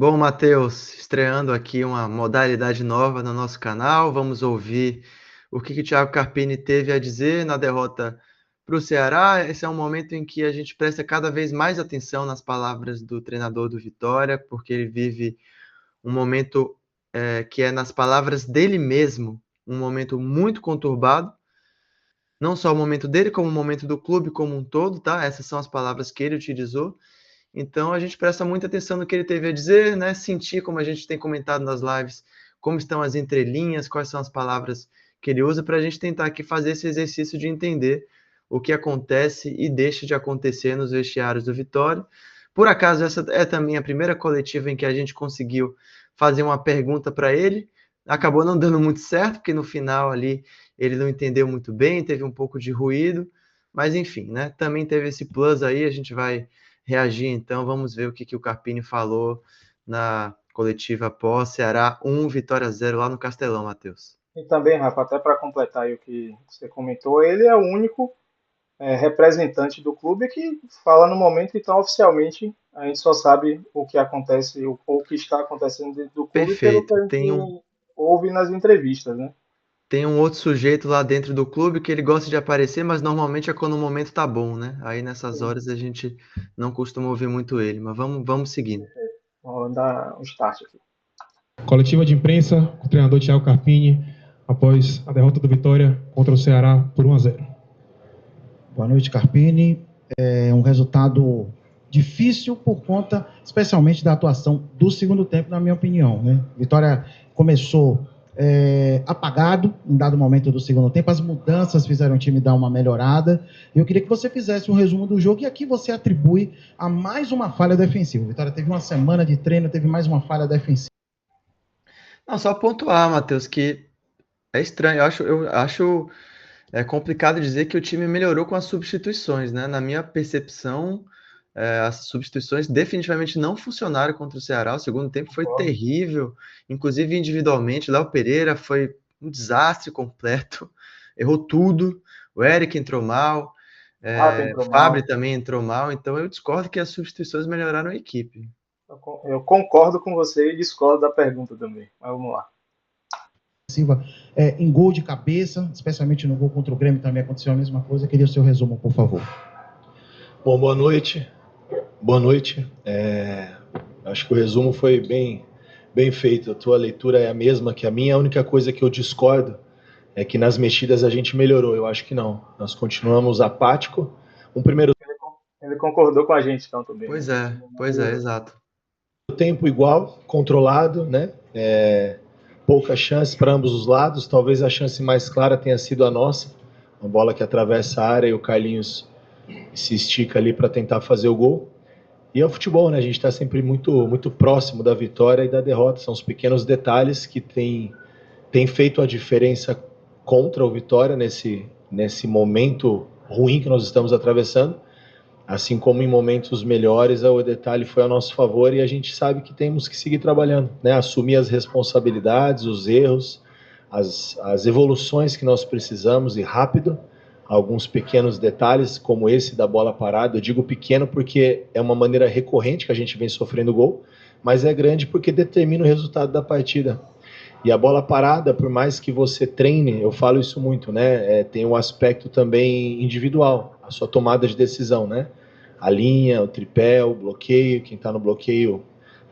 Bom, Matheus, estreando aqui uma modalidade nova no nosso canal, vamos ouvir o que o Thiago Carpini teve a dizer na derrota para o Ceará. Esse é um momento em que a gente presta cada vez mais atenção nas palavras do treinador do Vitória, porque ele vive um momento que é nas palavras dele mesmo, um momento muito conturbado, não só o momento dele, como o momento do clube como um todo, tá? Essas são as palavras que ele utilizou. Então a gente presta muita atenção no que ele teve a dizer, né? Sentir, como a gente tem comentado nas lives, como estão as entrelinhas, quais são as palavras que ele usa, para a gente tentar aqui fazer esse exercício de entender o que acontece e deixa de acontecer nos vestiários do Vitória. Por acaso, essa é também a primeira coletiva em que a gente conseguiu fazer uma pergunta para ele. Acabou não dando muito certo, porque no final ali ele não entendeu muito bem, teve um pouco de ruído, mas enfim, né? Também teve esse plus aí, a gente vai reagir então. Vamos ver o que o Carpini falou na coletiva após Ceará 1, Vitória 0 lá no Castelão, Matheus. E também, Rafa, até para completar aí o que você comentou, ele é o único representante do clube que fala no momento, então oficialmente a gente só sabe o que acontece, o que está acontecendo dentro do clube pelo que Perfeito. a gente ouve nas entrevistas, né? Tem um outro sujeito lá dentro do clube que ele gosta de aparecer, mas normalmente é quando o momento tá bom, né? Aí nessas horas a gente não costuma ouvir muito ele, mas vamos seguindo. Vamos dar um start aqui. Coletiva de imprensa com o treinador Thiago Carpini após a derrota do Vitória contra o Ceará por 1-0. Boa noite, Carpini. É um resultado difícil por conta, especialmente da atuação do segundo tempo, na minha opinião, né? Vitória começou apagado em dado momento do segundo tempo, as mudanças fizeram o time dar uma melhorada. Eu queria que você fizesse um resumo do jogo e aqui você atribui a mais uma falha defensiva. Vitória teve uma semana de treino, teve mais uma falha defensiva. Não, só pontuar, Matheus, que é estranho. Eu acho complicado dizer que o time melhorou com as substituições, né? Na minha percepção, as substituições definitivamente não funcionaram contra o Ceará. O segundo tempo foi Concordo. terrível, inclusive individualmente. Léo Pereira foi um desastre completo, errou tudo. O Eric entrou mal, Rato o entrou Fábio mal. também entrou mal. Então eu discordo que as substituições melhoraram a equipe. Eu concordo com você e discordo da pergunta também. Mas vamos lá. Em gol de cabeça, especialmente no gol contra o Grêmio também aconteceu a mesma coisa. Eu queria o seu resumo, por favor. Bom, boa noite. Boa noite. Acho que o resumo foi bem feito. A tua leitura é a mesma que a minha. A única coisa que eu discordo é que nas mexidas a gente melhorou. Eu acho que não. Nós continuamos apático. Um primeiro Ele concordou com a gente então também, né? Pois é, exato. tempo igual, controlado, né? Poucas chances para ambos os lados. Talvez a chance mais clara tenha sido a nossa. Uma bola que atravessa a área e o Carlinhos se estica ali para tentar fazer o gol. E é o futebol, né? A gente está sempre muito próximo da vitória e da derrota. São os pequenos detalhes que têm feito a diferença contra o Vitória nesse momento ruim que nós estamos atravessando. Assim como em momentos melhores, o detalhe foi a nosso favor e a gente sabe que temos que seguir trabalhando, né? Assumir as responsabilidades, os erros, as evoluções que nós precisamos e rápido. Alguns pequenos detalhes, como esse da bola parada. Eu digo pequeno porque é uma maneira recorrente que a gente vem sofrendo gol, mas é grande porque determina o resultado da partida. E a bola parada, por mais que você treine, eu falo isso muito, né? Tem um aspecto também individual, a sua tomada de decisão, né? A linha, o tripé, o bloqueio, quem está no bloqueio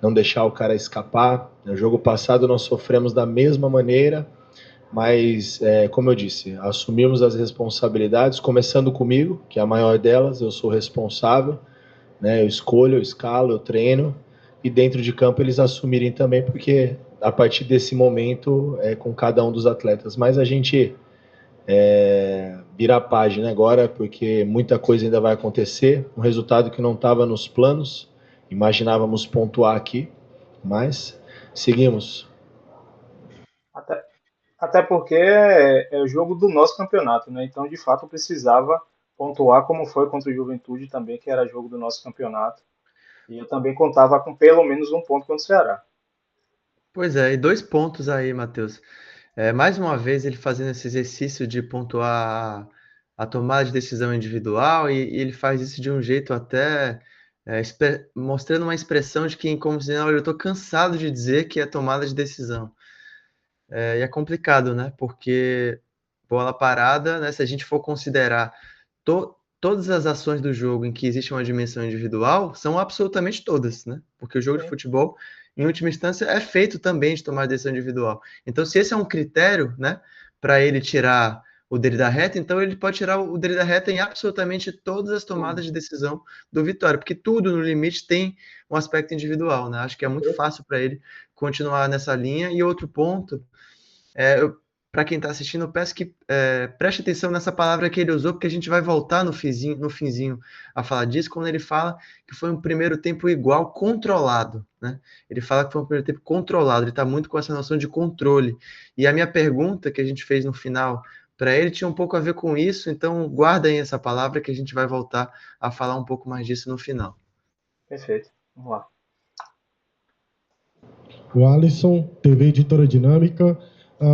não deixar o cara escapar. No jogo passado nós sofremos da mesma maneira, mas, como eu disse, assumimos as responsabilidades, começando comigo, que é a maior delas. Eu sou responsável, né? Eu escolho, eu escalo, eu treino, e dentro de campo eles assumirem também, porque a partir desse momento é com cada um dos atletas. Mas a gente vira a página agora, porque muita coisa ainda vai acontecer, um resultado que não estava nos planos, imaginávamos pontuar aqui, mas seguimos. Até, até porque é o jogo do nosso campeonato, né? Então, de fato, precisava pontuar como foi contra o Juventude também, que era jogo do nosso campeonato. E eu também contava com pelo menos um ponto contra o Ceará. Pois é, e 2 pontos aí, Matheus. Mais uma vez ele fazendo esse exercício de pontuar a tomada de decisão individual, e ele faz isso de um jeito até mostrando uma expressão de que, como dizendo, olha, eu estou cansado de dizer que é tomada de decisão. E é complicado, né? Porque bola parada, né? Se a gente for considerar todas as ações do jogo em que existe uma dimensão individual, são absolutamente todas, né? Porque o jogo de futebol, em última instância, é feito também de tomar decisão individual. Então, se esse é um critério, né, para ele tirar o dele da reta, então ele pode tirar o dele da reta em absolutamente todas as tomadas de decisão do Vitória, porque tudo no limite tem um aspecto individual, né? Acho que é muito fácil para ele continuar nessa linha. E outro ponto, para quem está assistindo, eu peço que preste atenção nessa palavra que ele usou, porque a gente vai voltar no finzinho a falar disso, quando ele fala que foi um primeiro tempo igual, controlado, né? Ele fala que foi um primeiro tempo controlado, ele está muito com essa noção de controle. E a minha pergunta que a gente fez no final para ele tinha um pouco a ver com isso, então guardem essa palavra que a gente vai voltar a falar um pouco mais disso no final. Perfeito, vamos lá. O Alisson, TV Editora Dinâmica.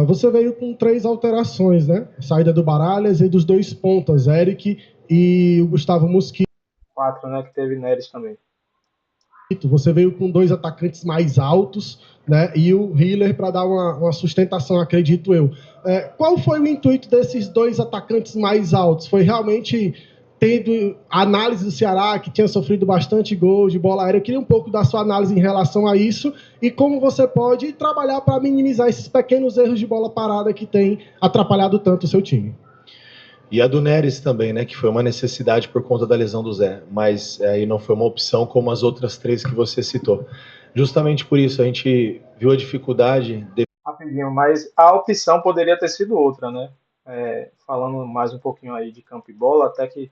Você veio com 3 alterações, né? Saída do Baralhas e dos 2 pontas, Eric e o Gustavo Mosquito. 4, né? Que teve Neres também. Você veio com 2 atacantes mais altos, né? E o Hiller para dar uma sustentação, acredito eu. Qual foi o intuito desses 2 atacantes mais altos? Foi realmente tendo a análise do Ceará, que tinha sofrido bastante gol de bola aérea? Eu queria um pouco da sua análise em relação a isso e como você pode trabalhar para minimizar esses pequenos erros de bola parada que tem atrapalhado tanto o seu time. E a do Neres também, né, que foi uma necessidade por conta da lesão do Zé, mas aí não foi uma opção como as outras 3 que você citou. Justamente por isso a gente viu a dificuldade... Rapidinho, mas a opção poderia ter sido outra, né? Falando mais um pouquinho aí de campo e bola, até que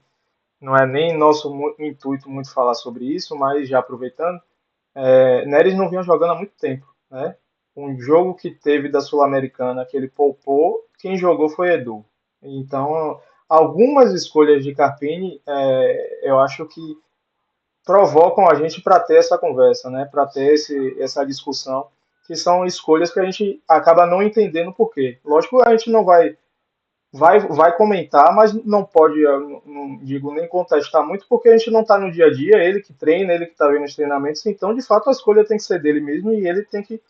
não é nem nosso intuito muito falar sobre isso, mas já aproveitando, Neres não vinha jogando há muito tempo, né? Um jogo que teve da Sul-Americana que ele poupou, quem jogou foi Edu. Então, algumas escolhas de Carpini, eu acho que provocam a gente para ter essa conversa, né? Para ter essa discussão, que são escolhas que a gente acaba não entendendo por quê. Lógico, a gente não vai comentar, mas não pode, eu não digo nem contestar muito, porque a gente não está no dia a dia, ele que treina, ele que está vendo os treinamentos, então de fato a escolha tem que ser dele mesmo e ele tem que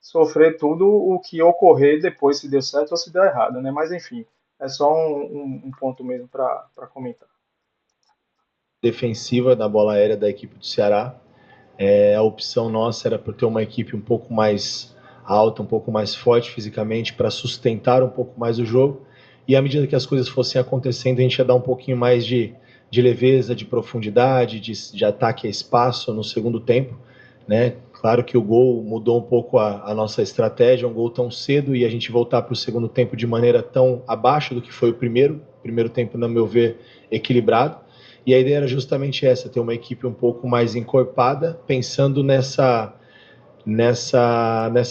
sofrer tudo o que ocorrer depois, se deu certo ou se deu errado, né? Mas enfim, é só um ponto mesmo para comentar. Defensiva da bola aérea da equipe do Ceará, a opção nossa era por ter uma equipe um pouco mais alta, um pouco mais forte fisicamente, para sustentar um pouco mais o jogo. E à medida que as coisas fossem acontecendo, a gente ia dar um pouquinho mais de leveza, de profundidade, de ataque a espaço no segundo tempo, né? Claro que o gol mudou um pouco a nossa estratégia, um gol tão cedo e a gente voltar para o segundo tempo de maneira tão abaixo do que foi o primeiro tempo, no meu ver, equilibrado. E a ideia era justamente essa, ter uma equipe um pouco mais encorpada, pensando nessa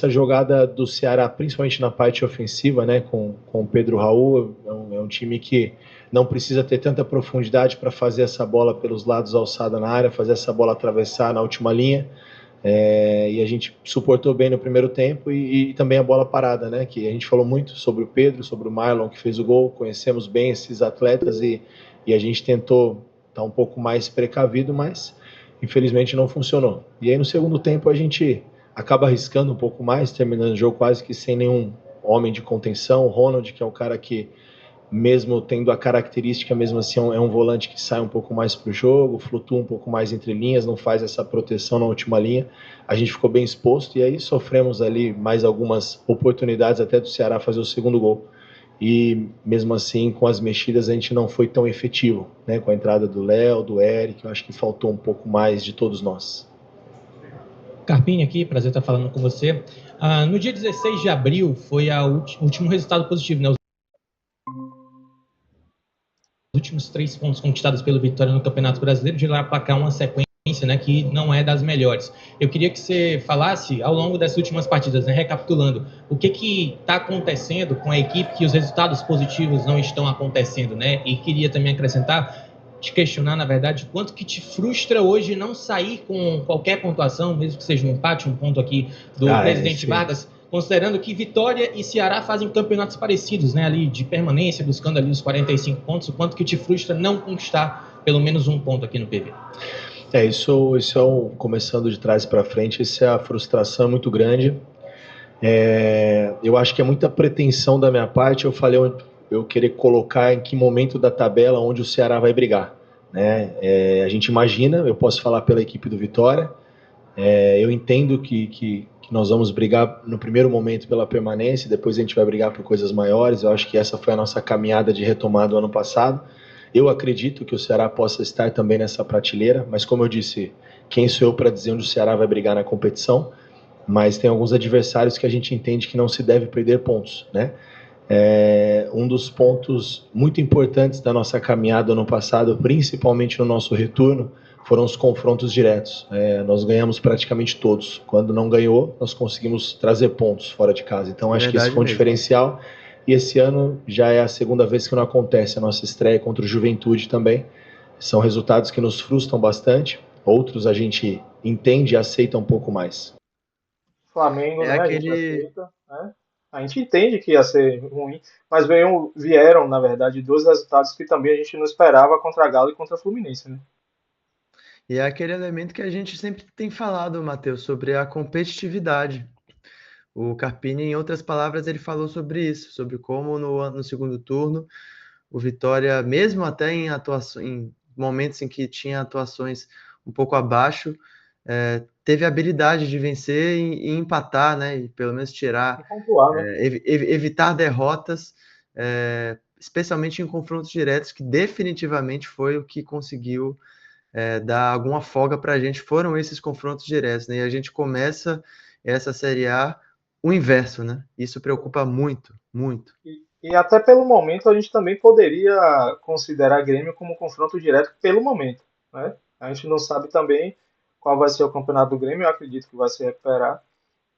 jogada do Ceará, principalmente na parte ofensiva, né, com o Pedro Raul. É um time que não precisa ter tanta profundidade para fazer essa bola pelos lados alçada na área, fazer essa bola atravessar na última linha, e a gente suportou bem no primeiro tempo e também a bola parada, né, que a gente falou muito sobre o Pedro, sobre o Marlon que fez o gol, conhecemos bem esses atletas e a gente tentou estar um pouco mais precavido, mas infelizmente não funcionou. E aí no segundo tempo a gente acaba arriscando um pouco mais, terminando o jogo quase que sem nenhum homem de contenção. O Ronald, que é um cara que, mesmo tendo a característica, mesmo assim é um volante que sai um pouco mais para o jogo, flutua um pouco mais entre linhas, não faz essa proteção na última linha. A gente ficou bem exposto e aí sofremos ali mais algumas oportunidades até do Ceará fazer o segundo gol. E mesmo assim, com as mexidas, a gente não foi tão efetivo, né? Com a entrada do Léo, do Eric, eu acho que faltou um pouco mais de todos nós. Carpini aqui, prazer estar falando com você. No dia 16 de abril foi o último resultado positivo, né? Os últimos 3 pontos conquistados pelo Vitória no Campeonato Brasileiro, de lá para cá uma sequência, né, que não é das melhores. Eu queria que você falasse, ao longo dessas últimas partidas, né, recapitulando, o que está acontecendo com a equipe que os resultados positivos não estão acontecendo, né? E queria também acrescentar, te questionar, na verdade, quanto que te frustra hoje não sair com qualquer pontuação, mesmo que seja um empate, um ponto aqui do presidente Vargas, considerando que Vitória e Ceará fazem campeonatos parecidos, né, ali de permanência, buscando ali os 45 pontos, o quanto que te frustra não conquistar pelo menos um ponto aqui no PV? Isso é começando de trás para frente, isso é a frustração muito grande. Eu acho que é muita pretensão da minha parte, eu querer colocar em que momento da tabela onde o Ceará vai brigar, né? A gente imagina, eu posso falar pela equipe do Vitória, eu entendo que nós vamos brigar no primeiro momento pela permanência, depois a gente vai brigar por coisas maiores. Eu acho que essa foi a nossa caminhada de retomada do ano passado. Eu acredito que o Ceará possa estar também nessa prateleira, mas como eu disse, quem sou eu para dizer onde o Ceará vai brigar na competição? Mas tem alguns adversários que a gente entende que não se deve perder pontos, né? Um dos pontos muito importantes da nossa caminhada ano passado, principalmente no nosso retorno, foram os confrontos diretos. Nós ganhamos praticamente todos. Quando não ganhou, nós conseguimos trazer pontos fora de casa. Então acho que esse foi um diferencial. E esse ano já é a segunda vez que não acontece a nossa estreia contra o Juventude também. São resultados que nos frustram bastante. Outros a gente entende e aceita um pouco mais. Flamengo, né? A gente aceita, né? A gente entende que ia ser ruim, mas vieram, na verdade, dois resultados que também a gente não esperava contra a Galo e contra a Fluminense, né? E é aquele elemento que a gente sempre tem falado, Matheus, sobre a competitividade. O Carpini, em outras palavras, ele falou sobre isso, sobre como no segundo turno o Vitória, mesmo até em momentos em que tinha atuações um pouco abaixo, teve a habilidade de vencer e empatar, né? E pelo menos tirar, pontuar, né? evitar derrotas, especialmente em confrontos diretos, que definitivamente foi o que conseguiu dar alguma folga para a gente. Foram esses confrontos diretos, né? E a gente começa essa Série A o inverso, né? Isso preocupa muito, muito. E até pelo momento a gente também poderia considerar Grêmio como confronto direto pelo momento, né? A gente não sabe também qual vai ser o campeonato do Grêmio, eu acredito que vai se recuperar,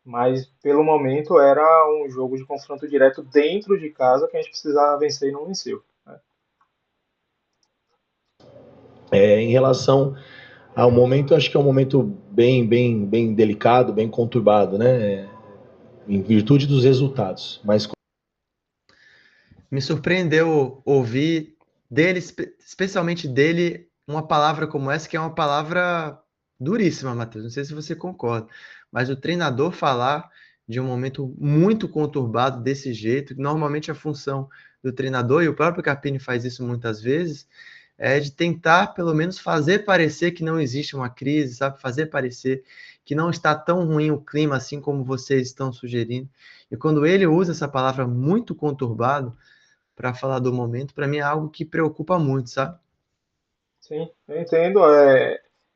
mas pelo momento era um jogo de confronto direto dentro de casa que a gente precisava vencer e não venceu, né? Em relação ao momento, acho que é um momento bem delicado, bem conturbado, né? Em virtude dos resultados. Mas me surpreendeu ouvir dele, especialmente dele, uma palavra como essa, que é uma palavra duríssima, Matheus. Não sei se você concorda, mas o treinador falar de um momento muito conturbado desse jeito, normalmente a função do treinador, e o próprio Carpini faz isso muitas vezes, é de tentar, pelo menos, fazer parecer que não existe uma crise, sabe? Fazer parecer que não está tão ruim o clima assim como vocês estão sugerindo. E quando ele usa essa palavra muito conturbado para falar do momento, para mim é algo que preocupa muito, sabe? Sim, eu entendo.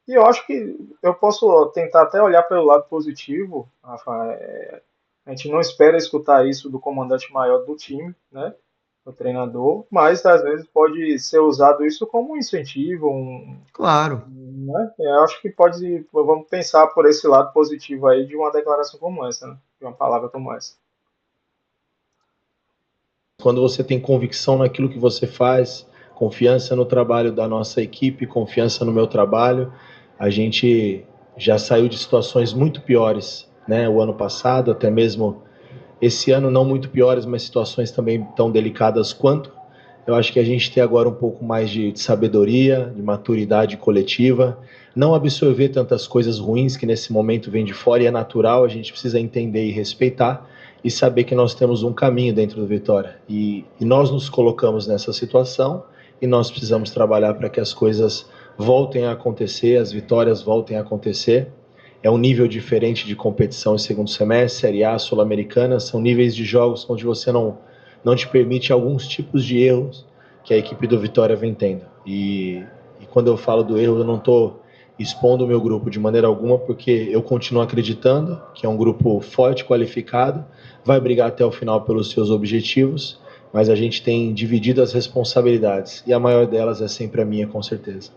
E eu acho que eu posso tentar até olhar pelo lado positivo, Rafa. A gente não espera escutar isso do comandante maior do time, né? Do treinador, mas às vezes pode ser usado isso como um incentivo, Claro. né? Eu acho que pode, vamos pensar por esse lado positivo aí de uma declaração como essa, né? De uma palavra como essa. quando você tem convicção naquilo que você faz, confiança no trabalho da nossa equipe, confiança no meu trabalho, a gente já saiu de situações muito piores, né? O ano passado, até mesmo esse ano, não muito piores, mas situações também tão delicadas quanto. Eu acho que a gente tem agora um pouco mais de sabedoria, de maturidade coletiva, não absorver tantas coisas ruins que nesse momento vêm de fora e é natural, a gente precisa entender e respeitar e saber que nós temos um caminho dentro do Vitória. E nós nos colocamos nessa situação e nós precisamos trabalhar para que as coisas voltem a acontecer, as vitórias voltem a acontecer. É um nível diferente de competição em segundo semestre, Série A, Sul-Americana, são níveis de jogos onde você não te permite alguns tipos de erros que a equipe do Vitória vem tendo. E quando eu falo do erro, eu não estou expondo o meu grupo de maneira alguma, porque eu continuo acreditando que é um grupo forte, qualificado, vai brigar até o final pelos seus objetivos, mas a gente tem dividido as responsabilidades, e a maior delas é sempre a minha, com certeza.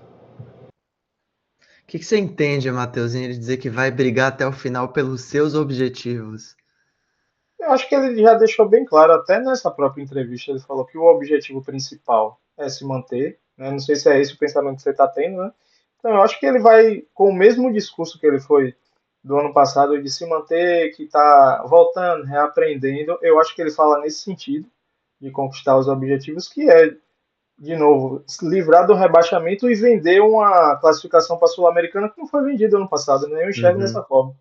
O que você entende, Matheus, em ele dizer que vai brigar até o final pelos seus objetivos? Eu acho que ele já deixou bem claro, até nessa própria entrevista, ele falou que o objetivo principal é se manter, né? Não sei se é esse o pensamento que você está tendo, né? Então, eu acho que ele vai, com o mesmo discurso que ele foi do ano passado, de se manter, que está voltando, reaprendendo, eu acho que ele fala nesse sentido, de conquistar os objetivos, que é de novo, se livrar do rebaixamento e vender uma classificação para a Sul-Americana que não foi vendida ano passado, né? Eu enxergo dessa forma.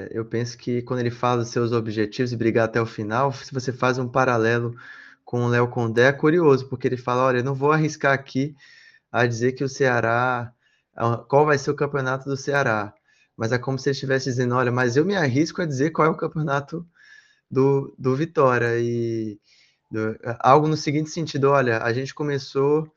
Eu penso que quando ele fala dos seus objetivos e brigar até o final, se você faz um paralelo com o Léo Condé, é curioso, porque ele fala, olha, eu não vou arriscar aqui a dizer que o Ceará, qual vai ser o campeonato do Ceará, mas é como se ele estivesse dizendo, olha, mas eu me arrisco a dizer qual é o campeonato do Vitória, e algo no seguinte sentido, olha, a gente começou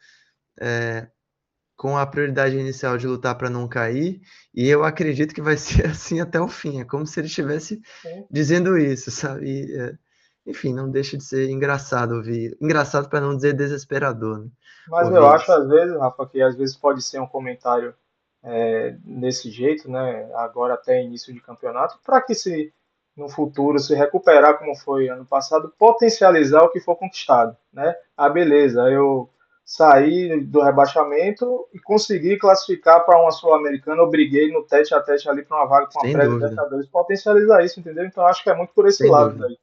com a prioridade inicial de lutar para não cair, e eu acredito que vai ser assim até o fim. É como se ele estivesse dizendo isso, sabe? Enfim, não deixa de ser engraçado ouvir. Engraçado para não dizer desesperador, né? Mas eu Ouvir acho, isso. às vezes, Rafa, que às vezes pode ser um comentário desse jeito, né? Agora até início de campeonato, para que se no futuro se recuperar como foi ano passado, potencializar o que for conquistado, né? Ah, beleza, eu saí do rebaixamento e consegui classificar para uma Sul-Americana, eu briguei no tete a tete ali para uma vaga com a Sem dúvida, pré-Libertadores, potencializar isso, entendeu? Então acho que é muito por esse sem lado dúvida. daí.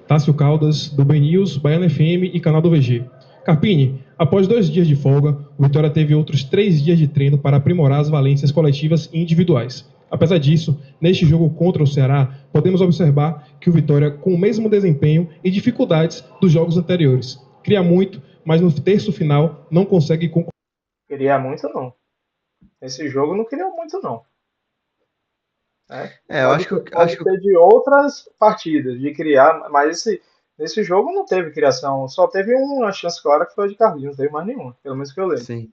Tássio Caldas, do Ben News, Baiana FM e canal do VG. Carpini, após 2 dias de folga, o Vitória teve outros 3 dias de treino para aprimorar as valências coletivas e individuais. Apesar disso, neste jogo contra o Ceará, podemos observar que o Vitória, com o mesmo desempenho e dificuldades dos jogos anteriores, cria muito, mas no terço final não consegue concluir. Queria muito, não. Esse jogo não queria muito, não. Eu acho Pode que ter de outras partidas, de criar, mas nesse jogo não teve criação, só teve uma chance clara que foi a de Carlinhos, não teve mais nenhuma, pelo menos que eu lembro. sim,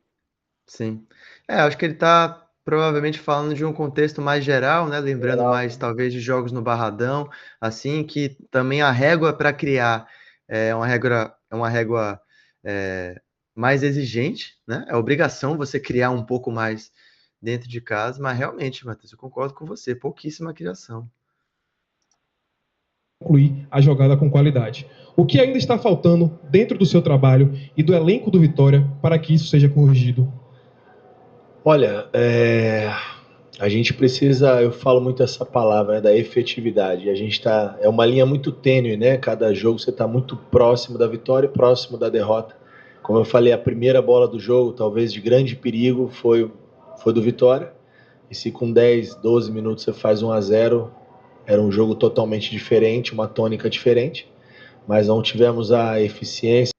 sim. Acho que ele está provavelmente falando de um contexto mais geral, né? Lembrando Geral, mais, talvez, de jogos no Barradão, assim, que também a régua para criar é uma régua mais exigente, né? É obrigação você criar um pouco mais dentro de casa, mas realmente, Matheus, eu concordo com você, pouquíssima criação. Concluir a jogada com qualidade. O que ainda está faltando dentro do seu trabalho e do elenco do Vitória para que isso seja corrigido? Olha, a gente precisa, eu falo muito essa palavra, né, da efetividade. A gente é uma linha muito tênue, né? Cada jogo você está muito próximo da vitória e próximo da derrota. Como eu falei, a primeira bola do jogo, talvez de grande perigo, foi do Vitória. E se com 10, 12 minutos você faz 1-0, era um jogo totalmente diferente, uma tônica diferente. Mas não tivemos a eficiência.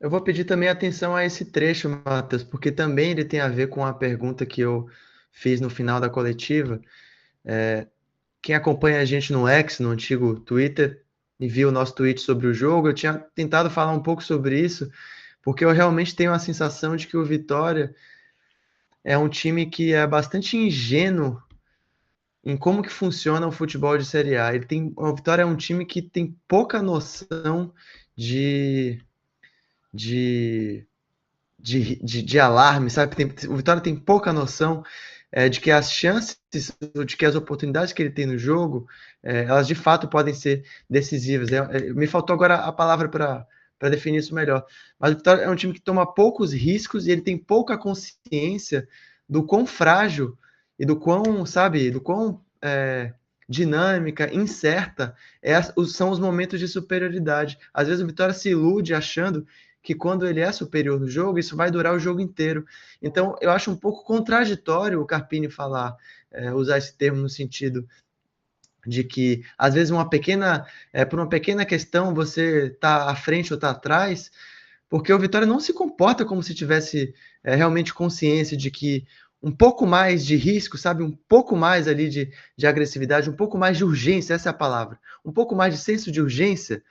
Eu vou pedir também atenção a esse trecho, Matheus, porque também ele tem a ver com a pergunta que eu fiz no final da coletiva. Quem acompanha a gente no X, no antigo Twitter, e viu o nosso tweet sobre o jogo, eu tinha tentado falar um pouco sobre isso, porque eu realmente tenho a sensação de que o Vitória é um time que é bastante ingênuo em como que funciona o futebol de Série A. O Vitória é um time que tem pouca noção de alarme, sabe? O Vitória tem pouca noção de que as chances, de que as oportunidades que ele tem no jogo, elas de fato podem ser decisivas. Me faltou agora a palavra para definir isso melhor. Mas o Vitória é um time que toma poucos riscos e ele tem pouca consciência do quão frágil e do quão, sabe, do quão dinâmica, incerta são os momentos de superioridade. Às vezes o Vitória se ilude achando que quando ele é superior no jogo, isso vai durar o jogo inteiro. Então, eu acho um pouco contraditório o Carpini usar esse termo no sentido de que, às vezes, por uma pequena questão, você está à frente ou está atrás, porque o Vitória não se comporta como se tivesse realmente consciência de que um pouco mais de risco, sabe? Um pouco mais ali de agressividade, um pouco mais de urgência, essa é a palavra. Um pouco mais de senso de urgência.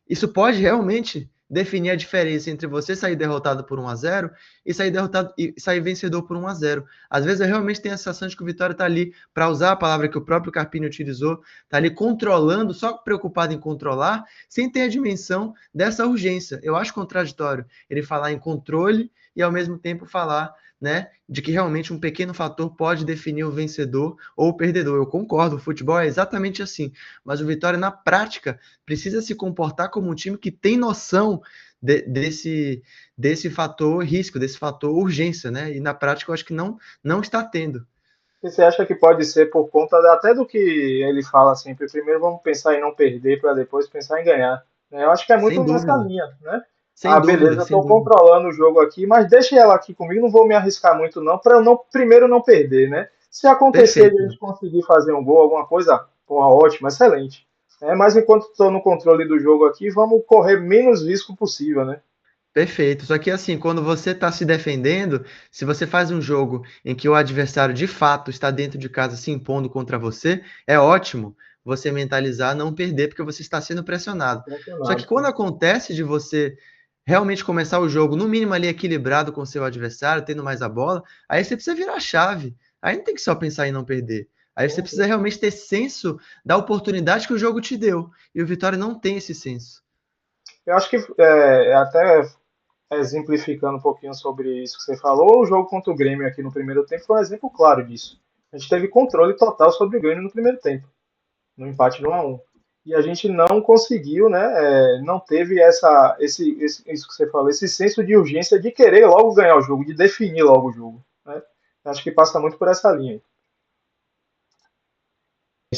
Isso pode realmente definir a diferença entre você sair derrotado por 1-0 e sair vencedor por 1-0. Às vezes eu realmente tenho a sensação de que o Vitória está ali, para usar a palavra que o próprio Carpini utilizou, está ali controlando, só preocupado em controlar, sem ter a dimensão dessa urgência. Eu acho contraditório ele falar em controle e ao mesmo tempo falar, né, de que realmente um pequeno fator pode definir o vencedor ou o perdedor. Eu concordo, o futebol é exatamente assim, mas o Vitória, na prática, precisa se comportar como um time que tem noção desse fator risco, desse fator urgência, né? E na prática eu acho que não está tendo. E você acha que pode ser por conta até do que ele fala sempre, primeiro vamos pensar em não perder para depois pensar em ganhar, né? Eu acho que é muito Sem nessa dúvida, linha, né? sem Ah, dúvida, beleza, eu sem estou dúvida. controlando o jogo aqui, mas deixa ela aqui comigo, não vou me arriscar muito não, para eu não primeiro não perder, né? Se acontecer de a Perfeito. gente conseguir fazer um gol, alguma coisa, porra, ótimo, excelente. É, mas enquanto estou no controle do jogo aqui, vamos correr menos risco possível, né? Perfeito. Só que assim, quando você está se defendendo, se você faz um jogo em que o adversário de fato está dentro de casa se impondo contra você, é ótimo você mentalizar não perder porque você está sendo pressionado. Só que Impressionado, quando sim. acontece de você realmente começar o jogo no mínimo ali equilibrado com o seu adversário, tendo mais a bola, aí você precisa virar a chave. Aí não tem que só pensar em não perder. Aí você Sim, precisa sim. realmente ter senso da oportunidade que o jogo te deu. E o Vitória não tem esse senso. Eu acho que até exemplificando um pouquinho sobre isso que você falou, o jogo contra o Grêmio aqui no primeiro tempo foi um exemplo claro disso. A gente teve controle total sobre o Grêmio no primeiro tempo, no empate de 1-1. E a gente não conseguiu, né? Não teve isso que você falou, esse senso de urgência de querer logo ganhar o jogo, de definir logo o jogo. Né? Acho que passa muito por essa linha.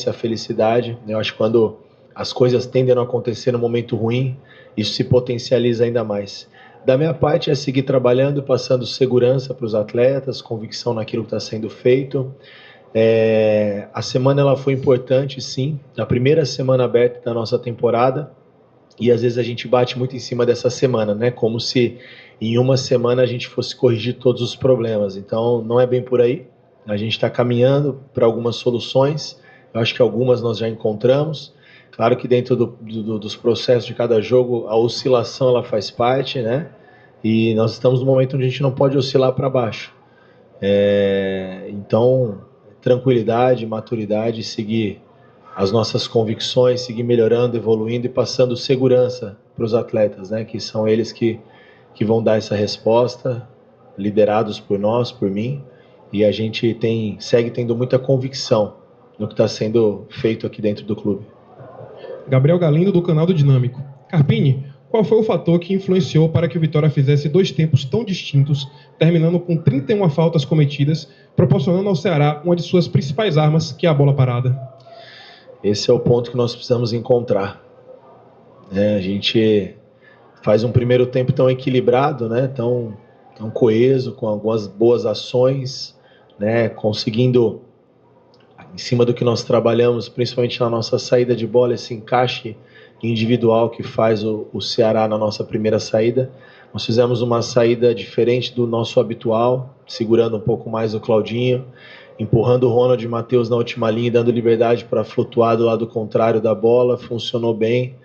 A felicidade, né? Eu acho que quando as coisas tendem a não acontecer no momento ruim, isso se potencializa ainda mais. Da minha parte é seguir trabalhando, passando segurança para os atletas, convicção naquilo que está sendo feito. A semana ela foi importante, sim, a primeira semana aberta da nossa temporada, e às vezes a gente bate muito em cima dessa semana, né? Como se em uma semana a gente fosse corrigir todos os problemas. Então não é bem por aí. A gente está caminhando para algumas soluções. Eu acho que algumas nós já encontramos. Claro que dentro dos processos de cada jogo, a oscilação ela faz parte, né? E nós estamos num momento onde a gente não pode oscilar para baixo. Então, tranquilidade, maturidade, seguir as nossas convicções, seguir melhorando, evoluindo e passando segurança para os atletas, né? Que são eles que vão dar essa resposta, liderados por nós, por mim, e a gente segue tendo muita convicção no que está sendo feito aqui dentro do clube. Gabriel Galindo, do canal do Dinâmico. Carpini, qual foi o fator que influenciou para que o Vitória fizesse dois tempos tão distintos, terminando com 31 faltas cometidas, proporcionando ao Ceará uma de suas principais armas, que é a bola parada? Esse é o ponto que nós precisamos encontrar. A gente faz um primeiro tempo tão equilibrado, né? Tão coeso, com algumas boas ações, né? Conseguindo, em cima do que nós trabalhamos, principalmente na nossa saída de bola, esse encaixe individual que faz o Ceará na nossa primeira saída. Nós fizemos uma saída diferente do nosso habitual, segurando um pouco mais o Claudinho, empurrando o Ronald e o Matheus na última linha, dando liberdade para flutuar do lado contrário da bola, funcionou bem.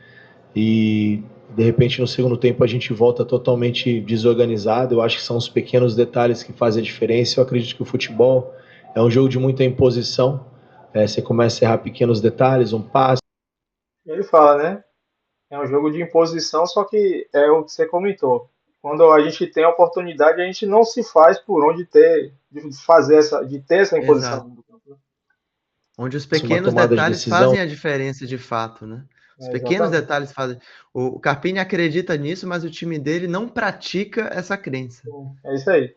E de repente no segundo tempo a gente volta totalmente desorganizado. Eu acho que são os pequenos detalhes que fazem a diferença. Eu acredito que o futebol é um jogo de muita imposição. Você começa a errar pequenos detalhes, um passe. Ele fala, né? É um jogo de imposição, só que é o que você comentou. Quando a gente tem a oportunidade, a gente não se faz por onde de ter essa imposição Exato. dentro do campo, né? Onde os Uma pequenos tomada de detalhes decisão. fazem a diferença de fato, né? Os pequenos Exatamente. detalhes fazem. O Carpini acredita nisso, mas o time dele não pratica essa crença. Sim, é isso aí.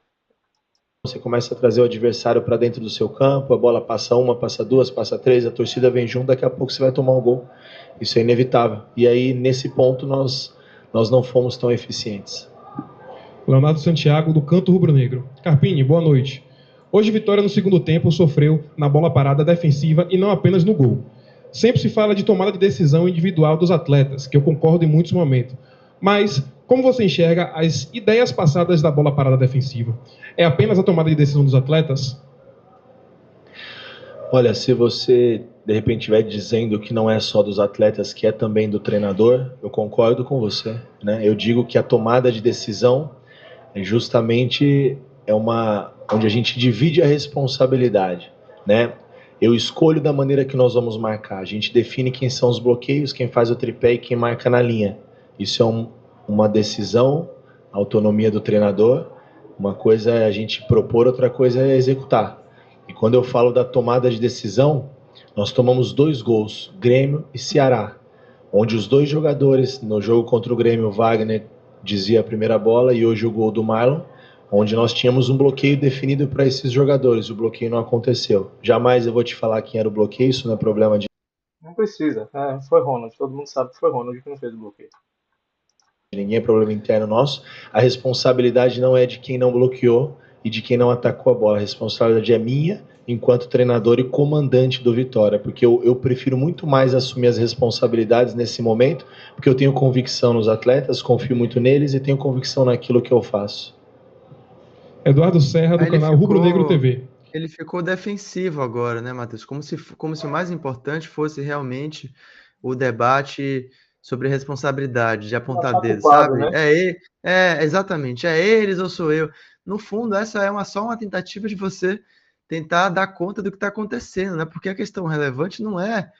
Você começa a trazer o adversário para dentro do seu campo, a bola passa uma, passa duas, passa três, a torcida vem junto, daqui a pouco você vai tomar um gol. Isso é inevitável. E aí, nesse ponto, nós não fomos tão eficientes. Leonardo Santiago, do Canto Rubro Negro. Carpini, boa noite. Hoje, Vitória no segundo tempo sofreu na bola parada defensiva e não apenas no gol. Sempre se fala de tomada de decisão individual dos atletas, que eu concordo em muitos momentos. Mas como você enxerga as ideias passadas da bola parada defensiva? É apenas a tomada de decisão dos atletas? Olha, se você de repente estiver dizendo que não é só dos atletas, que é também do treinador, eu concordo com você, né? Eu digo que a tomada de decisão justamente é onde a gente divide a responsabilidade, né? Eu escolho da maneira que nós vamos marcar. A gente define quem são os bloqueios, quem faz o tripé e quem marca na linha. Isso é uma decisão, a autonomia do treinador. Uma coisa é a gente propor, outra coisa é executar. E quando eu falo da tomada de decisão, nós tomamos 2 gols, Grêmio e Ceará, onde os 2 jogadores, no jogo contra o Grêmio, o Wagner dizia a primeira bola e hoje o gol do Marlon, onde nós tínhamos um bloqueio definido para esses jogadores. O bloqueio não aconteceu. Jamais eu vou te falar quem era o bloqueio, isso não é problema de... Não precisa. Foi Ronald. Todo mundo sabe que foi Ronald que não fez o bloqueio. Ninguém, é problema interno nosso. A responsabilidade não é de quem não bloqueou e de quem não atacou a bola. A responsabilidade é minha, enquanto treinador e comandante do Vitória, porque eu prefiro muito mais assumir as responsabilidades nesse momento, porque eu tenho convicção nos atletas, confio muito neles e tenho convicção naquilo que eu faço. Eduardo Serra, do canal Rubro Negro TV. Ele ficou defensivo agora, né, Matheus? Como se o mais importante fosse realmente o debate sobre responsabilidade, de apontar dedo, sabe? Né? Exatamente. É eles ou sou eu? No fundo, essa é só uma tentativa de você tentar dar conta do que está acontecendo, né? Porque a questão relevante não é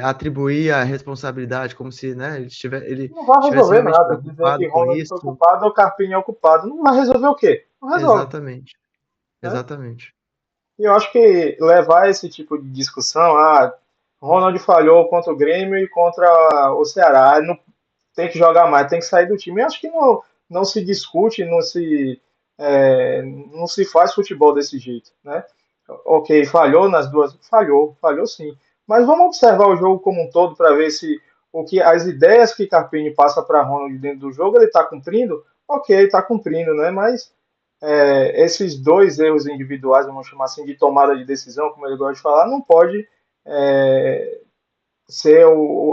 atribuir a responsabilidade como se, né, ele não vai resolver realmente nada. Dizer que Ronald foi culpado ou Carpini é o culpado. Não vai resolver o quê? Não resolve. Exatamente. Né? Exatamente. E eu acho que levar esse tipo de discussão, Ronald falhou contra o Grêmio e contra o Ceará, não tem que jogar mais, tem que sair do time. Eu acho que não se discute, não se faz futebol desse jeito, né? Ok, falhou nas duas, falhou sim. Mas vamos observar o jogo como um todo para ver se as ideias que Carpini passa para Ronald dentro do jogo ele está cumprindo. Ok, está cumprindo, né? Mas esses dois erros individuais, vamos chamar assim, de tomada de decisão, como ele gosta de falar, não pode ser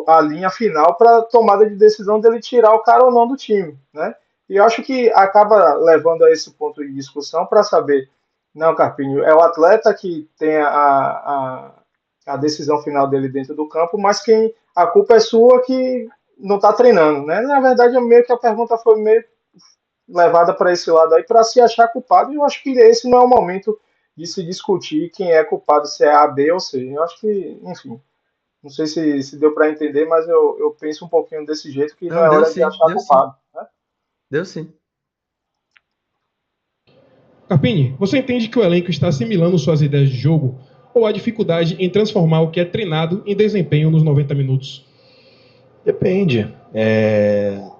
a linha final para tomada de decisão dele tirar o cara ou não do time, né? E eu acho que acaba levando a esse ponto de discussão para saber, não, Carpinho, é o atleta que tem a decisão final dele dentro do campo, mas a culpa é sua que não está treinando, né? Na verdade, meio que a pergunta foi meio levada para esse lado aí para se achar culpado, e eu acho que esse não é o momento de se discutir quem é culpado, se é A, B ou C. Eu acho que, enfim, não sei se deu para entender, mas eu penso um pouquinho desse jeito, que não é hora de achar culpado. Né? Deu sim. Carpini, você entende que o elenco está assimilando suas ideias de jogo ou há dificuldade em transformar o que é treinado em desempenho nos 90 minutos? Depende.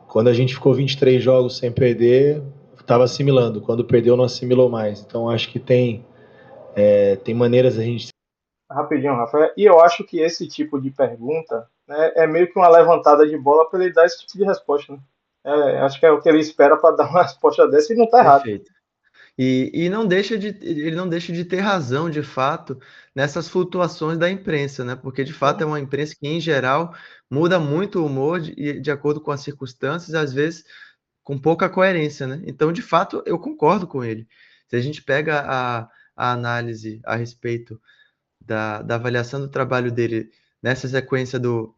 Quando a gente ficou 23 jogos sem perder, estava assimilando. Quando perdeu, não assimilou mais. Então, acho que tem maneiras a gente... Rapidinho, Rafael. E eu acho que esse tipo de pergunta, né, é meio que uma levantada de bola para ele dar esse tipo de resposta. Né? Acho que é o que ele espera para dar uma resposta dessa e não está errado. Perfeito. E ele não deixa de ter razão, de fato, nessas flutuações da imprensa, né? Porque, de fato, é uma imprensa que, em geral, muda muito o humor de acordo com as circunstâncias, às vezes com pouca coerência, né? Então, de fato, eu concordo com ele. Se a gente pega a análise a respeito da avaliação do trabalho dele nessa sequência do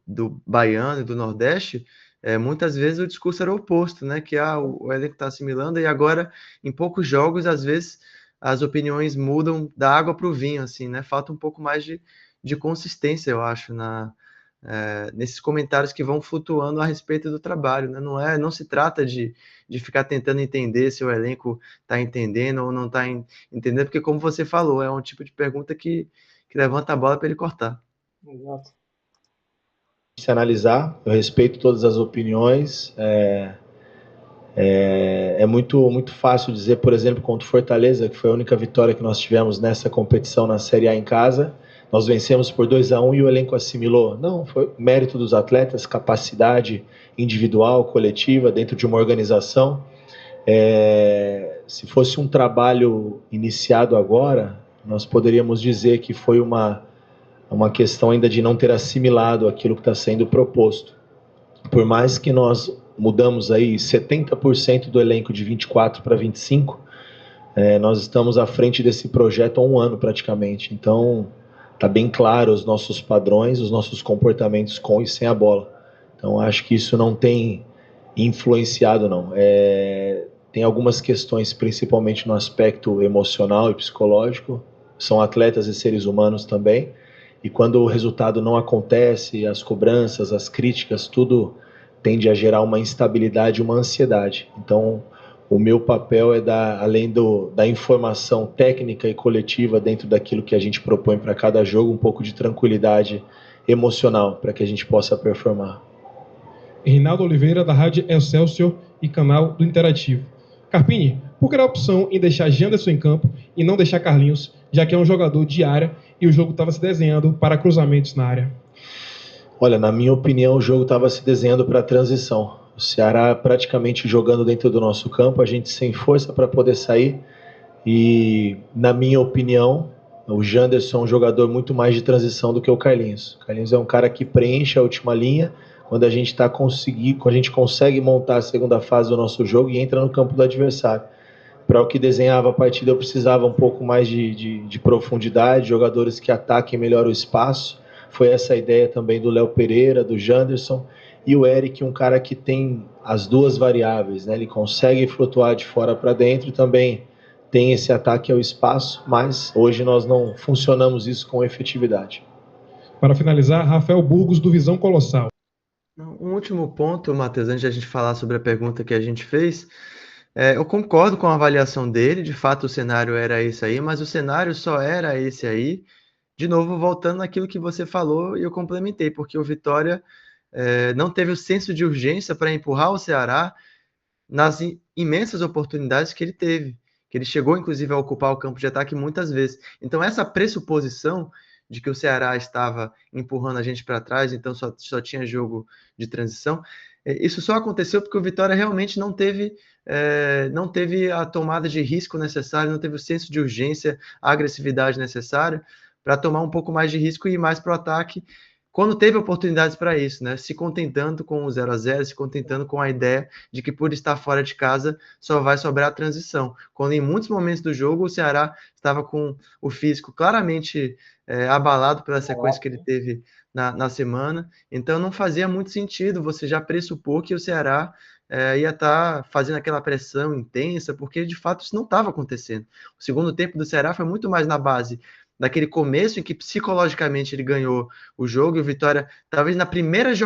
Baiano e do Nordeste, muitas vezes o discurso era o oposto, né? Que o elenco está assimilando e agora, em poucos jogos, às vezes as opiniões mudam da água para o vinho, assim, né? Falta um pouco mais de consistência, eu acho, nesses comentários que vão flutuando a respeito do trabalho, né? Não se trata de ficar tentando entender se o elenco está entendendo ou não está entendendo, porque, como você falou, é um tipo de pergunta que levanta a bola para ele cortar. Exato. Se analisar, eu respeito todas as opiniões. É muito, muito fácil dizer, por exemplo, contra o Fortaleza, que foi a única vitória que nós tivemos nessa competição na Série A em casa. Nós vencemos por 2-1 e o elenco assimilou. Não, foi mérito dos atletas, capacidade individual, coletiva, dentro de uma organização. Se fosse um trabalho iniciado agora, nós poderíamos dizer que foi uma questão ainda de não ter assimilado aquilo que está sendo proposto. Por mais que nós mudamos aí 70% do elenco de 24 para 25, nós estamos à frente desse projeto há um ano praticamente. Então, está bem claro os nossos padrões, os nossos comportamentos com e sem a bola. Então, acho que isso não tem influenciado, não. Tem algumas questões, principalmente no aspecto emocional e psicológico. São atletas e seres humanos também. E quando o resultado não acontece, as cobranças, as críticas, tudo tende a gerar uma instabilidade, uma ansiedade. Então, o meu papel é além da informação técnica e coletiva dentro daquilo que a gente propõe para cada jogo, um pouco de tranquilidade emocional para que a gente possa performar. Reinaldo Oliveira, da Rádio Excelsior e canal do Interativo. Carpini, por que era a opção em deixar Janderson em campo e não deixar Carlinhos, já que é um jogador de área e o jogo estava se desenhando para cruzamentos na área? Olha, na minha opinião, o jogo estava se desenhando para a transição. O Ceará praticamente jogando dentro do nosso campo, a gente sem força para poder sair. E, na minha opinião, o Janderson é um jogador muito mais de transição do que o Carlinhos. O Carlinhos é um cara que preenche a última linha quando a gente consegue montar a segunda fase do nosso jogo e entra no campo do adversário. Para o que desenhava a partida, eu precisava um pouco mais de profundidade, jogadores que ataquem melhor o espaço. Foi essa a ideia também do Léo Pereira, do Janderson, e o Eric, um cara que tem as duas variáveis, né? Ele consegue flutuar de fora para dentro e também tem esse ataque ao espaço, mas hoje nós não funcionamos isso com efetividade. Para finalizar, Rafael Burgos, do Visão Colossal. Um último ponto, Matheus, antes de a gente falar sobre a pergunta que a gente fez, eu concordo com a avaliação dele, de fato o cenário era esse aí, mas o cenário só era esse aí, de novo, voltando naquilo que você falou e eu complementei, porque o Vitória não teve o senso de urgência para empurrar o Ceará nas imensas oportunidades que ele teve, que ele chegou, inclusive, a ocupar o campo de ataque muitas vezes. Então, essa pressuposição de que o Ceará estava empurrando a gente para trás, então só tinha jogo de transição, isso só aconteceu porque o Vitória realmente não teve a tomada de risco necessária, não teve o senso de urgência, a agressividade necessária para tomar um pouco mais de risco e ir mais para o ataque, quando teve oportunidades para isso, né? Se contentando com o 0-0, se contentando com a ideia de que por estar fora de casa só vai sobrar a transição. Quando em muitos momentos do jogo o Ceará estava com o físico claramente abalado pela sequência que ele teve na semana, então não fazia muito sentido você já pressupor que o Ceará ia estar fazendo aquela pressão intensa, porque de fato isso não estava acontecendo. O segundo tempo do Ceará foi muito mais na base daquele começo em que psicologicamente ele ganhou o jogo, e o Vitória, talvez na primeiros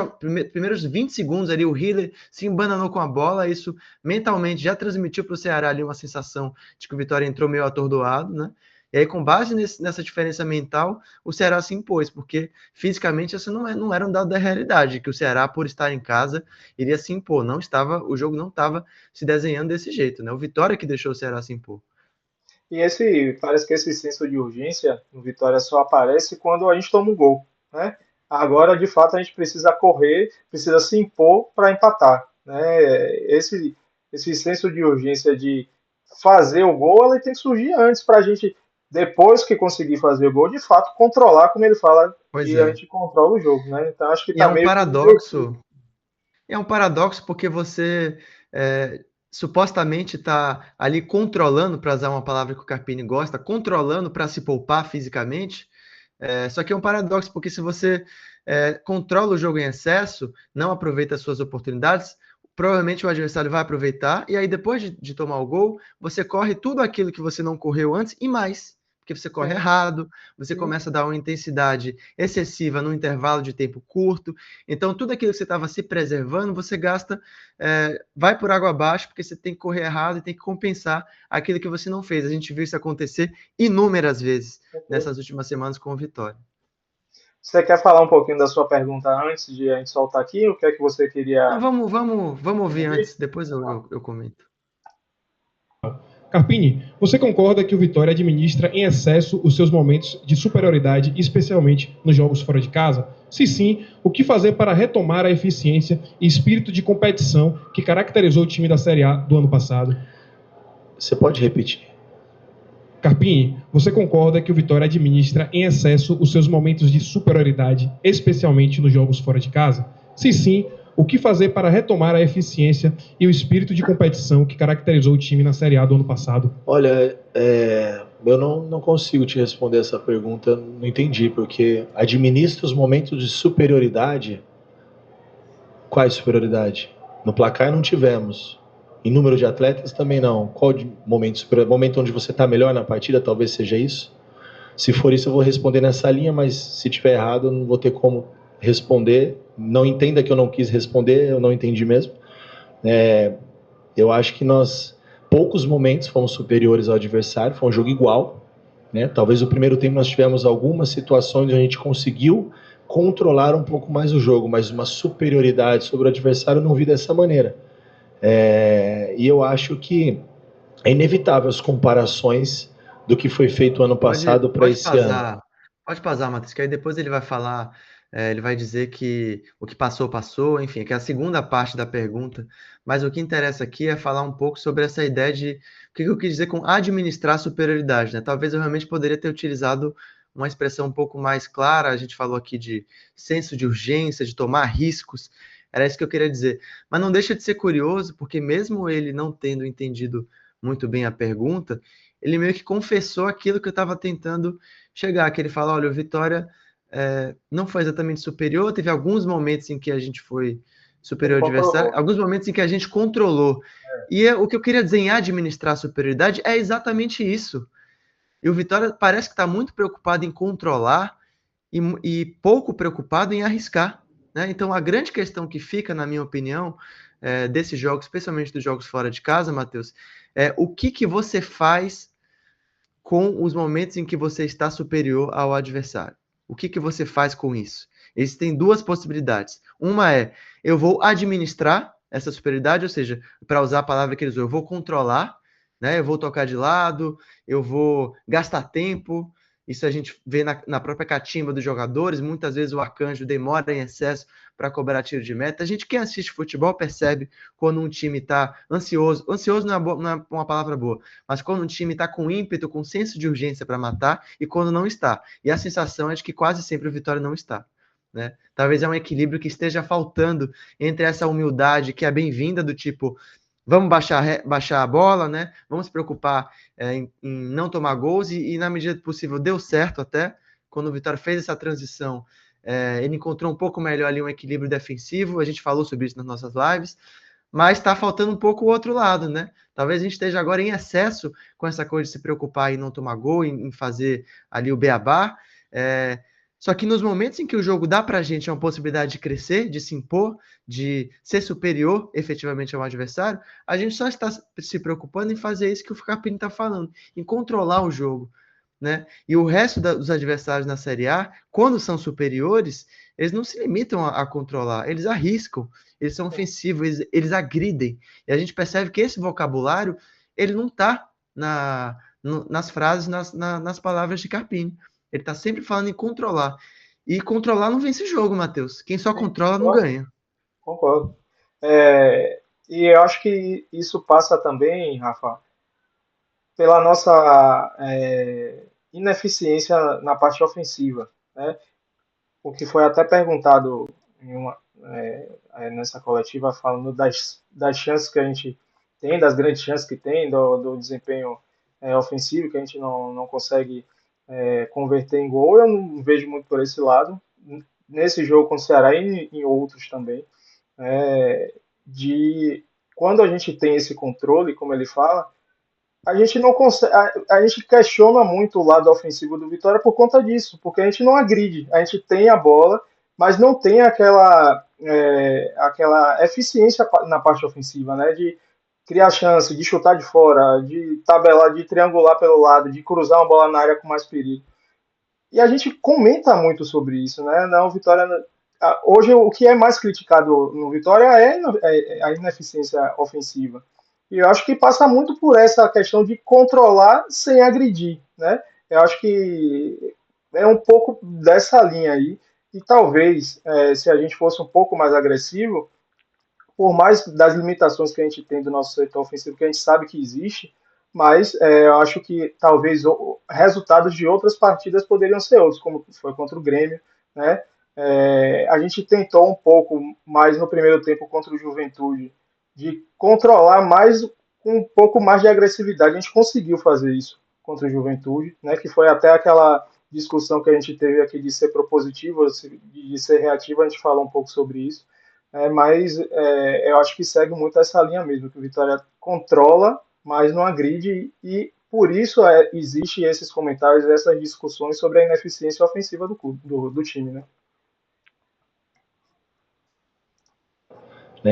20 segundos ali, o Hiller se embananou com a bola, isso mentalmente já transmitiu para o Ceará ali uma sensação de que o Vitória entrou meio atordoado, né? E aí, com base nessa diferença mental, o Ceará se impôs, porque fisicamente isso não era um dado da realidade, que o Ceará, por estar em casa, iria se impor. O jogo não estava se desenhando desse jeito, né? O Vitória que deixou o Ceará se impor. E parece que esse senso de urgência no Vitória só aparece quando a gente toma um gol, né? Agora, de fato, a gente precisa correr, precisa se impor para empatar, né? Esse senso de urgência de fazer o gol, ele tem que surgir antes para a gente, depois que conseguir fazer o gol, de fato, controlar, como ele fala, que a gente controla o jogo, né? Então, acho que tá meio paradoxo. É um paradoxo porque você supostamente está ali controlando, para usar uma palavra que o Carpini gosta, controlando para se poupar fisicamente, só que é um paradoxo, porque se você controla o jogo em excesso, não aproveita as suas oportunidades, provavelmente o adversário vai aproveitar, e aí depois de tomar o gol, você corre tudo aquilo que você não correu antes e mais, porque você corre errado, você começa a dar uma intensidade excessiva no intervalo de tempo curto, então tudo aquilo que você estava se preservando, você gasta, vai por água abaixo, porque você tem que correr errado e tem que compensar aquilo que você não fez. A gente viu isso acontecer inúmeras vezes nessas últimas semanas com o Vitória. Você quer falar um pouquinho da sua pergunta antes de a gente soltar aqui? O que é que você queria... Não, vamos ouvir antes, depois eu comento. Carpini, você concorda que o Vitória administra em excesso os seus momentos de superioridade, especialmente nos jogos fora de casa? Se sim, o que fazer para retomar a eficiência e espírito de competição que caracterizou o time da Série A do ano passado? Você pode repetir? Carpini, você concorda que o Vitória administra em excesso os seus momentos de superioridade, especialmente nos jogos fora de casa? Se sim, o que fazer para retomar a eficiência e o espírito de competição que caracterizou o time na Série A do ano passado? Olha, eu não consigo te responder essa pergunta, não entendi, porque administra os momentos de superioridade. Qual superioridade? No placar não tivemos. Em número de atletas também não. Qual momento onde você está melhor na partida, talvez seja isso? Se for isso, eu vou responder nessa linha, mas se tiver errado, eu não vou ter como responder. Não entenda que eu não quis responder, eu não entendi mesmo. Eu acho que nós, poucos momentos, fomos superiores ao adversário, foi um jogo igual, né? Talvez no primeiro tempo nós tivemos algumas situações onde a gente conseguiu controlar um pouco mais o jogo, mas uma superioridade sobre o adversário eu não vi dessa maneira. E eu acho que é inevitável as comparações do que foi feito ano passado para esse ano. Pode pausar, Matheus, que aí depois ele vai falar, ele vai dizer que o que passou, passou, enfim, que é a segunda parte da pergunta. Mas o que interessa aqui é falar um pouco sobre essa ideia de o que eu quis dizer com administrar superioridade, né? Talvez eu realmente poderia ter utilizado uma expressão um pouco mais clara. A gente falou aqui de senso de urgência, de tomar riscos. Era isso que eu queria dizer. Mas não deixa de ser curioso, porque mesmo ele não tendo entendido muito bem a pergunta, ele meio que confessou aquilo que eu estava tentando chegar, que ele fala, olha, o Vitória não foi exatamente superior, teve alguns momentos em que a gente foi superior ao adversário, alguns momentos em que a gente controlou. E o que eu queria dizer em administrar a superioridade é exatamente isso. E o Vitória parece que está muito preocupado em controlar e pouco preocupado em arriscar, né? Então, a grande questão que fica, na minha opinião, desses jogos, especialmente dos jogos fora de casa, Matheus, é o que você faz com os momentos em que você está superior ao adversário. O que você faz com isso? Existem duas possibilidades. Uma é, eu vou administrar essa superioridade, ou seja, para usar a palavra que ele usou, eu vou controlar, né? Eu vou tocar de lado, eu vou gastar tempo. Isso a gente vê na própria catimba dos jogadores. Muitas vezes o arcanjo demora em excesso para cobrar tiro de meta. A gente, quem assiste futebol, percebe quando um time está ansioso. Ansioso não é uma palavra boa, mas quando um time está com ímpeto, com senso de urgência para matar, e quando não está. E a sensação é de que quase sempre o Vitória não está, né? Talvez é um equilíbrio que esteja faltando entre essa humildade que é bem-vinda, do tipo, vamos baixar a bola, né? Vamos se preocupar em não tomar gols, e na medida do possível deu certo até, quando o Vitória fez essa transição, ele encontrou um pouco melhor ali um equilíbrio defensivo, a gente falou sobre isso nas nossas lives, mas está faltando um pouco o outro lado, né? Talvez a gente esteja agora em excesso com essa coisa de se preocupar em não tomar gol, em fazer ali o beabá, só que nos momentos em que o jogo dá para a gente uma possibilidade de crescer, de se impor, de ser superior efetivamente ao adversário, a gente só está se preocupando em fazer isso que o Carpini está falando, em controlar o jogo, né? E o resto dos adversários na Série A, quando são superiores, eles não se limitam a controlar, eles arriscam, eles são ofensivos, eles agridem. E a gente percebe que esse vocabulário, ele não está nas frases, nas palavras de Carpini. Ele está sempre falando em controlar. E controlar não vence jogo, Matheus. Quem só controla não ganha. Concordo. E eu acho que isso passa também, Rafa, pela nossa ineficiência na parte ofensiva, né? O que foi até perguntado nessa coletiva, falando das chances que a gente tem, das grandes chances que tem, do desempenho ofensivo, que a gente não consegue converter em gol. Eu não vejo muito por esse lado, nesse jogo com o Ceará e em outros também, de quando a gente tem esse controle, como ele fala, a gente não consegue, a gente questiona muito o lado ofensivo do Vitória por conta disso, porque a gente não agride, a gente tem a bola, mas não tem aquela eficiência na parte ofensiva, né? De criar chance, de chutar de fora, de tabelar, de triangular pelo lado, de cruzar uma bola na área com mais perigo. E a gente comenta muito sobre isso, né? Não, Vitória. Hoje o que é mais criticado no Vitória é a ineficiência ofensiva. E eu acho que passa muito por essa questão de controlar sem agredir, né? Eu acho que é um pouco dessa linha aí. E talvez, se a gente fosse um pouco mais agressivo, por mais das limitações que a gente tem do nosso setor ofensivo, que a gente sabe que existe, mas eu acho que talvez resultados de outras partidas poderiam ser outros, como foi contra o Grêmio, né? A gente tentou um pouco mais no primeiro tempo contra o Juventude, de controlar mais, com um pouco mais de agressividade. A gente conseguiu fazer isso contra o Juventude, né? Que foi até aquela discussão que a gente teve aqui de ser propositivo, de ser reativo, a gente falou um pouco sobre isso. Mas eu acho que segue muito essa linha mesmo, que o Vitória controla, mas não agride, e por isso existe esses comentários, essas discussões sobre a ineficiência ofensiva do time, né?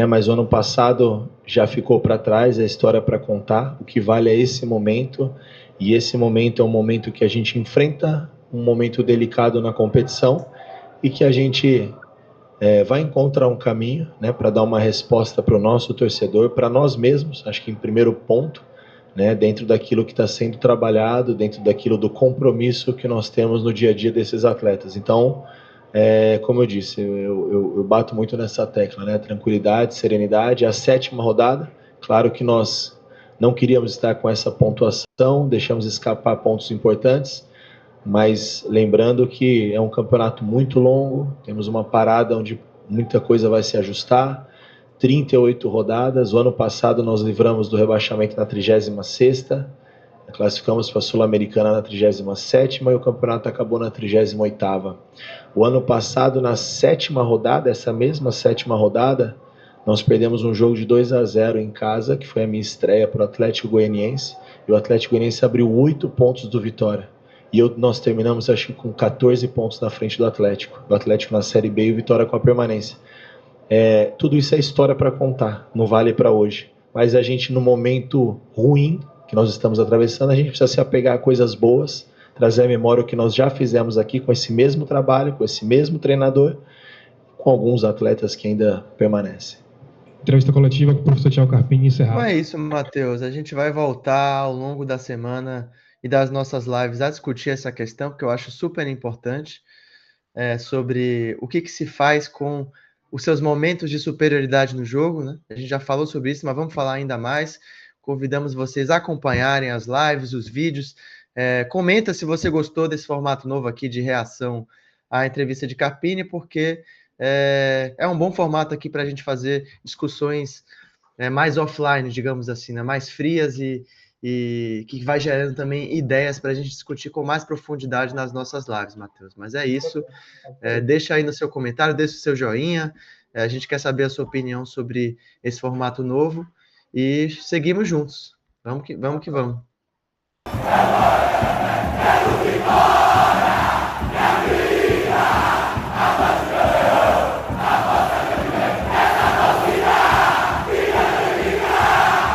Mas o ano passado já ficou para trás, a história para contar. O que vale é esse momento, e esse momento é um momento que a gente enfrenta, um momento delicado na competição, e que a gente vai encontrar um caminho, para dar uma resposta para o nosso torcedor, para nós mesmos. Acho que em primeiro ponto, né, dentro daquilo que está sendo trabalhado, dentro daquilo do compromisso que nós temos no dia a dia desses atletas. Então, como eu disse, eu bato muito nessa tecla, né, tranquilidade, serenidade. A 7ª rodada, claro que nós não queríamos estar com essa pontuação, deixamos escapar pontos importantes, mas lembrando que é um campeonato muito longo, temos uma parada onde muita coisa vai se ajustar, 38 rodadas, o ano passado nós livramos do rebaixamento na 36ª, classificamos para a Sul-Americana na 37ª e o campeonato acabou na 38ª. O ano passado, na 7ª rodada, essa mesma 7ª rodada, nós perdemos um jogo de 2-0 em casa, que foi a minha estreia para o Atlético Goianiense, e o Atlético Goianiense abriu 8 pontos do Vitória. E nós terminamos, acho que com 14 pontos na frente do Atlético na Série B e o Vitória com a permanência. Tudo isso é história para contar, não vale para hoje. Mas a gente, no momento ruim que nós estamos atravessando, a gente precisa se apegar a coisas boas, trazer à memória o que nós já fizemos aqui com esse mesmo trabalho, com esse mesmo treinador, com alguns atletas que ainda permanecem. Entrevista coletiva com o professor Thiago Carpini encerrada. Então é isso, Matheus. A gente vai voltar ao longo da semana e das nossas lives a discutir essa questão, que eu acho super importante, sobre o que se faz com os seus momentos de superioridade no jogo, né? A gente já falou sobre isso, mas vamos falar ainda mais. Convidamos vocês a acompanharem as lives, os vídeos. Comenta se você gostou desse formato novo aqui de reação à entrevista de Carpini, porque é um bom formato aqui para a gente fazer discussões mais offline, digamos assim, né? Mais frias e que vai gerando também ideias para a gente discutir com mais profundidade nas nossas lives, Matheus. Mas é isso. Deixa aí no seu comentário, deixa o seu joinha. A gente quer saber a sua opinião sobre esse formato novo e seguimos juntos. Vamos que vamos.